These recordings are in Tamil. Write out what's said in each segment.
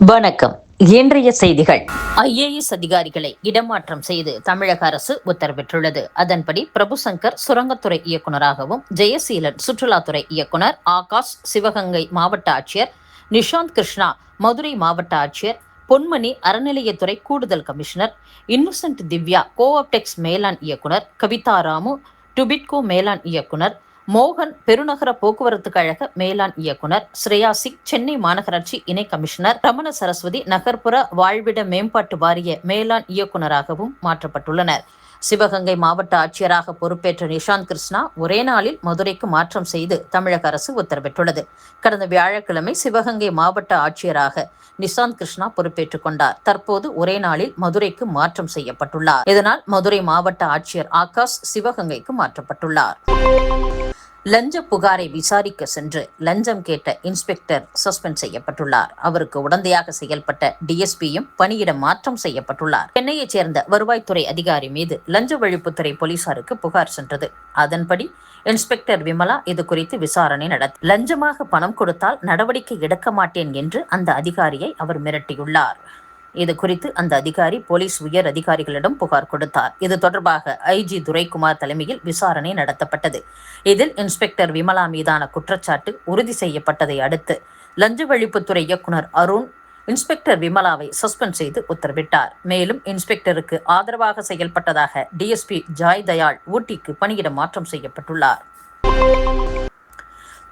வணக்கம். இன்றைய செய்திகள். IAS அதிகாரிகளை இடமாற்றம் செய்து தமிழக அரசு உத்தரவிட்டுள்ளது. அதன்படி பிரபுசங்கர் சுரங்கத்துறை இயக்குநராகவும், ஜெயசீலன் சுற்றுலாத்துறை இயக்குனர், ஆகாஷ் சிவகங்கை மாவட்ட ஆட்சியர், நிஷாந்த் கிருஷ்ணா மதுரை மாவட்ட ஆட்சியர், பொன்மணி அறநிலையத்துறை கூடுதல் கமிஷனர், இன்னசென்ட் திவ்யா கோஆப்டெக்ஸ் மேலாண் இயக்குனர், கவிதா ராமு டுபிட்கோ மேலாண் இயக்குனர், மோகன் பெருநகர போக்குவரத்து கழக மேலாண் இயக்குனர், ஸ்ரேயா சிங் சென்னை மாநகராட்சி இணை கமிஷனர், ரமண சரஸ்வதி நகர்ப்புற வாழ்விட மேம்பாட்டு வாரிய மேலாண் இயக்குநராகவும் மாற்றப்பட்டுள்ளனர். சிவகங்கை மாவட்ட ஆட்சியராக பொறுப்பேற்ற நிஷாந்த் கிருஷ்ணா ஒரே நாளில் மதுரைக்கு மாற்றம் செய்து தமிழக அரசு உத்தரவிட்டுள்ளது. கடந்த வியாழக்கிழமை சிவகங்கை மாவட்ட ஆட்சியராக நிஷாந்த் கிருஷ்ணா பொறுப்பேற்றுக் கொண்டார். தற்போது ஒரே நாளில் மதுரைக்கு மாற்றம் செய்யப்பட்டுள்ளார். இதனால் மதுரை மாவட்ட ஆட்சியர் ஆகாஷ் சிவகங்கைக்கு மாற்றப்பட்டுள்ளார். லஞ்ச புகாரை விசாரிக்க சென்று லஞ்சம் கேட்ட இன்ஸ்பெக்டர் சஸ்பெண்ட் செய்யப்பட்டுள்ளார். அவருக்கு உடந்தையாக செயல்பட்ட டிஎஸ்பியும் பணியிட மாற்றம் செய்யப்பட்டுள்ளார். சென்னையைச் சேர்ந்த வருவாய்த்துறை அதிகாரி மீது லஞ்ச ஒழிப்புத்துறை போலீசாருக்கு புகார் சென்றது. அதன்படி இன்ஸ்பெக்டர் விமலா இது குறித்து விசாரணை நடத்தி லஞ்சமாக பணம் கொடுத்தால் நடவடிக்கை எடுக்க மாட்டேன் என்று அந்த அதிகாரியை அவர் மிரட்டியுள்ளார். இது குறித்து அந்த அதிகாரி போலீஸ் உயர் அதிகாரிகளிடம் புகார் கொடுத்தார். இது தொடர்பாக ஐஜி துரைக்குமார் தலைமையில் விசாரணை நடத்தப்பட்டது. இதில் இன்ஸ்பெக்டர் விமலா மீதான குற்றச்சாட்டு உறுதி செய்யப்பட்டதை அடுத்து லஞ்ச ஒழிப்புத்துறை இயக்குனர் அருண் இன்ஸ்பெக்டர் விமலாவை சஸ்பெண்ட் செய்து உத்தரவிட்டார். மேலும் இன்ஸ்பெக்டருக்கு ஆதரவாக செயல்பட்டதாக டிஎஸ்பி ஜாய் தயாள் ஊட்டிக்கு பணியிட மாற்றம் செய்யப்பட்டுள்ளார்.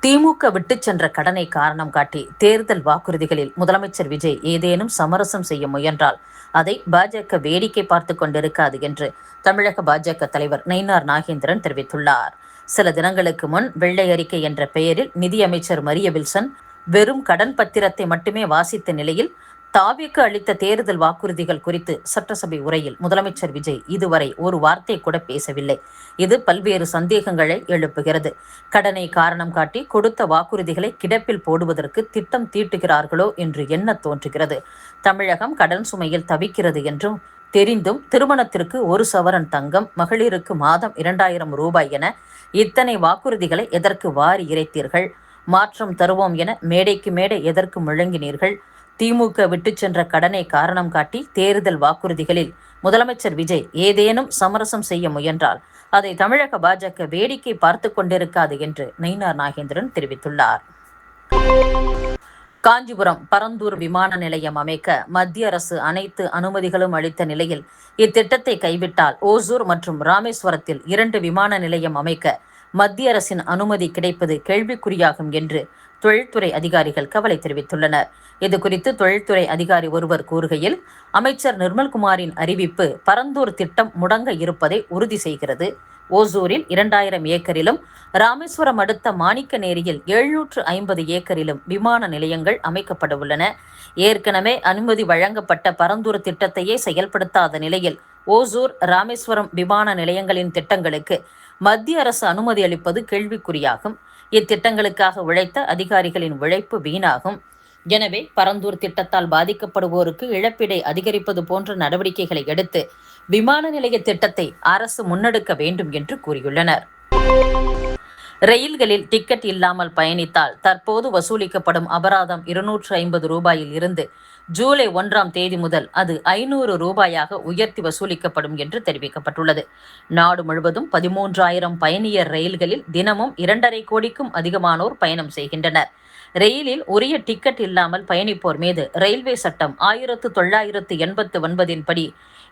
திமுக விட்டுச் சென்ற கடனை காரணம் காட்டி தேர்தல் வாக்குறுதிகளில் முதலமைச்சர் விஜய் ஏதேனும் சமரசம் செய்ய முயன்றால் அதை பாஜக வேடிக்கை பார்த்து கொண்டிருக்காது என்று தமிழக பாஜக தலைவர் நயினார் நாகேந்திரன் தெரிவித்துள்ளார். சில தினங்களுக்கு முன் வெள்ளை அறிக்கை என்ற பெயரில் நிதியமைச்சர் மரிய வில்சன் வெறும் கடன் பத்திரத்தை மட்டுமே வாசித்த நிலையில் தாவிக்கு அளித்த தேர்தல் வாக்குறுதிகள் குறித்து சட்டசபை உரையில் முதலமைச்சர் விஜய் இதுவரை ஒரு வார்த்தை கூட பேசவில்லை. இது பல்வேறு சந்தேகங்களை எழுப்புகிறது. கடனை காரணம் காட்டி கொடுத்த வாக்குறுதிகளை கிடப்பில் போடுவதற்கு திட்டம் தீட்டுகிறார்களோ என்று எண்ண தோன்றுகிறது. தமிழகம் கடன் சுமையில் தவிக்கிறது என்றும் தெரிந்தும் திருமணத்திற்கு 1 சவரன் தங்கம், மகளிருக்கு மாதம் 2000 ரூபாய் என இத்தனை வாக்குறுதிகளை எதற்கு வாரி இறைத்தீர்கள்? மாற்றம் தருவோம் என மேடைக்கு மேடை எதற்கு முழங்கினீர்கள்? திமுக விட்டுச் சென்ற கடனை காரணம் காட்டி தேர்தல் வாக்குறுதிகளில் முதலமைச்சர் விஜய் ஏதேனும் சமரசம் செய்ய முயன்றால் அதை தமிழக பாஜக வேடிக்கை பார்த்து கொண்டிருக்காது என்று நயினார் நாகேந்திரன் தெரிவித்துள்ளார். காஞ்சிபுரம் பரந்தூர் விமான நிலையம் அமைக்க மத்திய அரசு அனைத்து அனுமதிகளும் அளித்த நிலையில் இத்திட்டத்தை கைவிட்டால் ஓசூர் மற்றும் ராமேஸ்வரத்தில் 2 விமான நிலையம் அமைக்க மத்திய அரசின் அனுமதி கிடைப்பது கேள்விக்குறியாகும் என்று தொழில்துறை அதிகாரிகள் கவலை தெரிவித்துள்ளனர். இதுகுறித்து தொழில்துறை அதிகாரி ஒருவர் கூறுகையில், அமைச்சர் நிர்மல்குமாரின் அறிவிப்பு பரந்தூர் திட்டம் முடங்க இருப்பதை உறுதி செய்கிறது. ஓசூரில் 2000 ஏக்கரிலும், ராமேஸ்வரம் அடுத்த மாணிக்கநேரியில் 750 ஏக்கரிலும் விமான நிலையங்கள் அமைக்கப்பட உள்ளன. ஏற்கனவே அனுமதி வழங்கப்பட்ட பரந்தூர் திட்டத்தையே செயல்படுத்தாத நிலையில் ஓசூர், ராமேஸ்வரம் விமான நிலையங்களின் திட்டங்களுக்கு மத்திய அரசு அனுமதி அளிப்பது கேள்விக்குறியாகும். இத்திட்டங்களுக்காக உழைத்த அதிகாரிகளின் உழைப்பு வீணாகும். எனவே பரந்தூர் திட்டத்தால் பாதிக்கப்படுவோருக்கு இழப்பீடை அதிகரிப்பது போன்ற நடவடிக்கைகளை எடுத்து விமான நிலைய திட்டத்தை அரசு முன்னெடுக்க வேண்டும் என்று கூறியுள்ளனர். ரயில்களில் டிக்கெட் இல்லாமல் பயணித்தால் தற்போது வசூலிக்கப்படும் அபராதம் 250 ரூபாயில் இருந்து ஜூலை 1ஆம் தேதி முதல் அது 500 ரூபாயாக உயர்த்தி வசூலிக்கப்படும் என்று தெரிவிக்கப்பட்டுள்ளது. நாடு முழுவதும் 13,000 பயணியர் ரயில்களில் தினமும் 2.5 கோடிக்கும் அதிகமானோர் பயணம் செய்கின்றனர். ரயிலில் உரிய டிக்கெட் இல்லாமல் பயணிப்போர் மீது ரயில்வே சட்டம் 1989 படி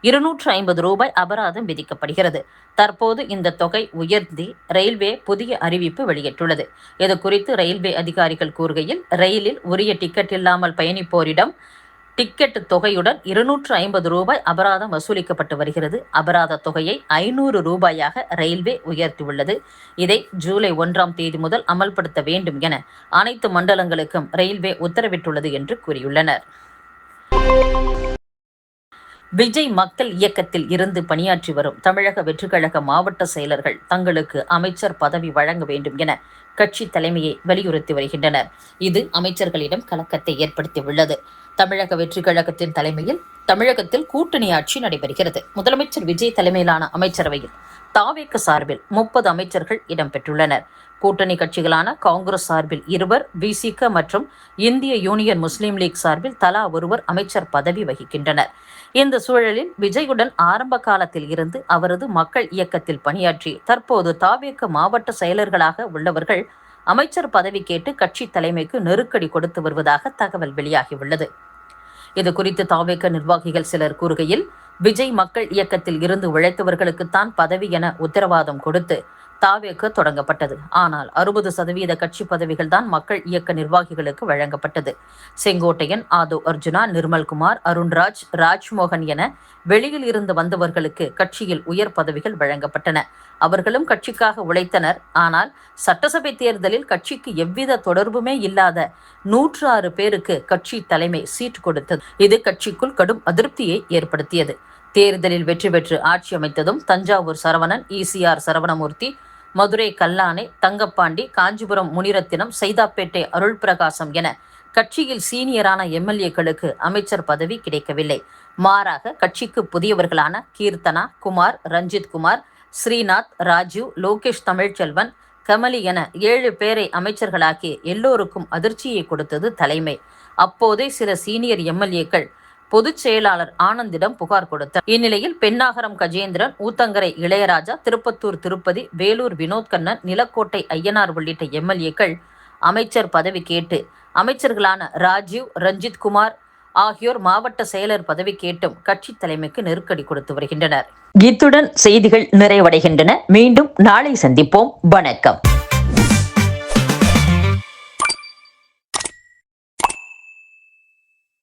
250 ரூபாய் அபராதம் விதிக்கப்படுகிறது. தற்போது இந்த தொகை உயர்த்தி ரயில்வே புதிய அறிவிப்பு வெளியிட்டுள்ளது. இது குறித்து ரயில்வே அதிகாரிகள் கூறுகையில், ரயிலில் உரிய டிக்கெட் இல்லாமல் பயணிப்போரிடம் டிக்கெட் தொகையுடன் 250 ரூபாய் அபராதம் வசூலிக்கப்பட்டு வருகிறது. அபராத தொகையை 500 ரூபாயாக ரயில்வே உயர்த்தியுள்ளது. இதை ஜூலை 1ஆம் தேதி முதல் அமல்படுத்த வேண்டும் என அனைத்து மண்டலங்களுக்கும் ரயில்வே உத்தரவிட்டுள்ளது என்று கூறியுள்ளனர். விஜய் மக்கள் இயக்கத்தில் இருந்து பணியாற்றி வரும் தமிழக வெற்றிக்கழக மாவட்ட செயலர்கள் தங்களுக்கு அமைச்சர் பதவி வழங்க வேண்டும் என கட்சி தலைமையை வலியுறுத்தி வருகின்றனர். இது அமைச்சர்களிடம் கலக்கத்தை ஏற்படுத்தியுள்ளது. தமிழக வெற்றிக்கழகத்தின் தலைமையில் தமிழகத்தில் கூட்டணி ஆட்சி நடைபெறுகிறது. முதலமைச்சர் விஜய் தலைமையிலான அமைச்சரவையில் தாவேக சார்பில் 30 அமைச்சர்கள் இடம்பெற்றுள்ளனர். கூட்டணி கட்சிகளான காங்கிரஸ் சார்பில் 2, விசிக மற்றும் இந்திய யூனியன் முஸ்லீம் லீக் சார்பில் தலா ஒருவர் அமைச்சர் பதவி வகிக்கின்றனர். இந்த சூழலில் விஜயுடன் ஆரம்ப காலத்தில் இருந்து அவரது மக்கள் இயக்கத்தில் பணியாற்றி தற்போது தாவேக மாவட்ட செயலர்களாக உள்ளவர்கள் அமைச்சர் பதவி கேட்டு கட்சி தலைமைக்கு நெருக்கடி கொடுத்து வருவதாக தகவல் வெளியாகியுள்ளது. இதுகுறித்து தாவேக நிர்வாகிகள் சிலர் கூறுகையில், விஜய் மக்கள் இயக்கத்தில் இருந்து உழைத்தவர்களுக்குத்தான் பதவி என உத்தரவாதம் கொடுத்து தாவேக தொடங்கப்பட்டது. ஆனால் 60% கட்சி பதவிகள் தான் மக்கள் இயக்க நிர்வாகிகளுக்கு வழங்கப்பட்டது. செங்கோட்டையன், ஆதோ அர்ஜுனா, நிர்மல்குமார், அருண்ராஜ், ராஜ்மோகன் என வெளியில் இருந்து வந்தவர்களுக்கு கட்சியில் உயர் பதவிகள் வழங்கப்பட்டன. அவர்களும் கட்சிக்காக உழைத்தனர். ஆனால் சட்டசபை தேர்தலில் கட்சிக்கு எவ்வித தொடர்புமே இல்லாத 106 பேருக்கு கட்சி தலைமை சீட் கொடுத்தது. இது கட்சிக்குள் கடும் அதிருப்தியை ஏற்படுத்தியது. தேர்தலில் வெற்றி பெற்று ஆட்சி அமைத்ததும் தஞ்சாவூர் சரவணன், ஈசிஆர் சரவணமூர்த்தி, மதுரை கல்லானை, தங்கப்பாண்டி, காஞ்சிபுரம் முனிரத்தினம், சைதாப்பேட்டை அருள் பிரகாசம் என கட்சியில் சீனியரான எம்எல்ஏக்களுக்கு அமைச்சர் பதவி கிடைக்கவில்லை. மாறாக கட்சிக்கு புதியவர்களான கீர்த்தனா, குமார், ரஞ்சித் குமார், ஸ்ரீநாத், ராஜீவ், லோகேஷ் தமிழ்ச்செல்வன், கமலி என 7 பேரை அமைச்சர்களாக்கி எல்லோருக்கும் அதிர்ச்சியை கொடுத்தது தலைமை. அப்போதே சில சீனியர் எம்எல்ஏக்கள் பொதுச் செயலாளர் ஆனந்திடம் புகார் கொடுத்தார். இந்நிலையில் பென்னாகரம் கஜேந்திரன், ஊத்தங்கரை இளையராஜா, திருப்பத்தூர் திருப்பதி, வேலூர் வினோத்கண்ணன், நிலக்கோட்டை ஐயனார் உள்ளிட்ட எம்எல்ஏக்கள் அமைச்சர் பதவி கேட்டு அமைச்சர்களான ராஜீவ், ரஞ்சித் குமார் ஆகியோர் மாவட்ட செயலர் பதவி கேட்டும் கட்சி தலைமைக்கு நெருக்கடி கொடுத்து வருகின்றனர். இத்துடன் செய்திகள் நிறைவடைகின்றன. மீண்டும் நாளை சந்திப்போம். வணக்கம்.